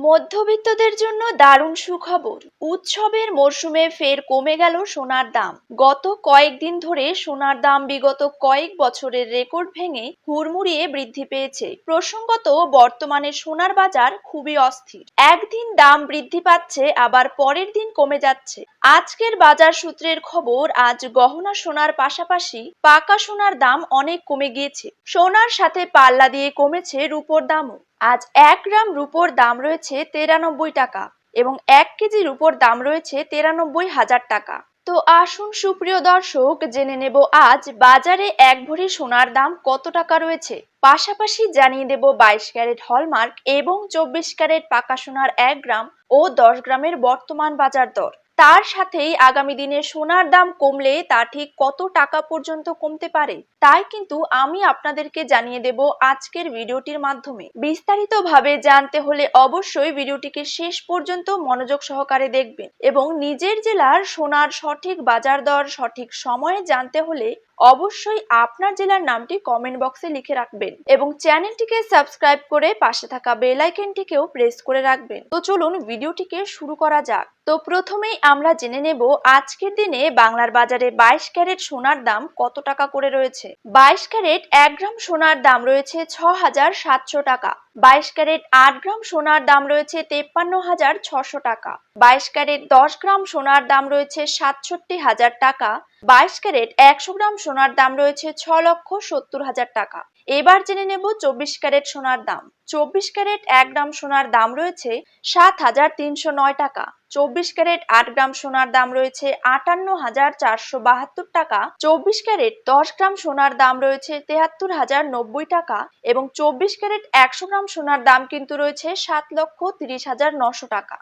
মধ্যবিত্তদের জন্য দারুণ সুখবর। উৎসবের মরশুমে ফের কমে গেল সোনার দাম। গত কয়েকদিন ধরে সোনার দাম বিগত কয়েক বছরের রেকর্ড ভেঙে হুড়মুড়িয়ে বৃদ্ধি পেয়েছে। প্রসঙ্গত, বর্তমানে সোনার বাজার খুবই অস্থির। একদিন দাম বৃদ্ধি পাচ্ছে, আবার পরের দিন কমে যাচ্ছে। আজকের বাজার সূত্রের খবর, আজ গহনা সোনার পাশাপাশি পাকা সোনার দাম অনেক কমে গিয়েছে। সোনার সাথে পাল্লা দিয়ে কমেছে রূপোর দামও। আজ 1 গ্রাম রূপোর দাম রয়েছে 93 টাকা এবং 1 কেজি রূপোর দাম রয়েছে 93,000 টাকা। তো আসুন সুপ্রিয় দর্শক, জেনে নেব আজ বাজারে 1 ভরি সোনার দাম কত টাকা রয়েছে। পাশাপাশি জানিয়ে দেব 22 ক্যারেট হলমার্ক এবং 24 ক্যারেট পাকা সোনার 1 গ্রাম ও 10 গ্রামের বর্তমান বাজার দর। তার সাথেই আগামী দিনে সোনার দাম কমলে তা ঠিক কত টাকা পর্যন্ত কমতে পারে, তাই কিন্তু আমি আপনাদেরকে জানিয়ে দেব আজকের ভিডিওটির মাধ্যমে। বিস্তারিতভাবে জানতে হলে অবশ্যই ভিডিওটিকে শেষ পর্যন্ত মনোযোগ সহকারে দেখবেন এবং নিজের জেলার সোনার সঠিক বাজার দর সঠিক সময়ে জানতে হলে অবশ্যই আপনার জেলার নামটি কমেন্ট বক্সে লিখে রাখবেন এবং চ্যানেলটিকে সাবস্ক্রাইব করে পাশে থাকা বেল আইকনটিকেও প্রেস করে রাখবেন। তো চলুন ভিডিওটিকে শুরু করা যাক। তো প্রথমেই আমরা জেনে নেব আজকের দিনে বাংলার বাজারে 22 ক্যারেট সোনার দাম কত টাকা করে রয়েছে। 22 ক্যারেট 1 গ্রাম সোনার দাম রয়েছে 6,700 টাকা। 22 ক্যারেট 8 গ্রাম সোনার দাম রয়েছে 53,600 টাকা। 22 ক্যারেট 10 গ্রাম সোনার দাম রয়েছে 67,000 টাকা। 22 ক্যারেট 100 গ্রাম সোনার দাম রয়েছে 6,70,000 টাকা। এবার জেনে নেব 24 ক্যারেট সোনার দাম। 24 ক্যারেট 1 গ্রাম সোনার দাম রয়েছে 7,309 টাকা। 24 ক্যারেট 8 গ্রাম সোনার দাম রয়েছে 58,472 টাকা। 24 ক্যারেট 10 গ্রাম সোনার দাম রয়েছে 73,090 টাকা এবং 24 ক্যারেট 100 গ্রাম সোনার দাম কিন্তু রয়েছে 7,30,900 টাকা।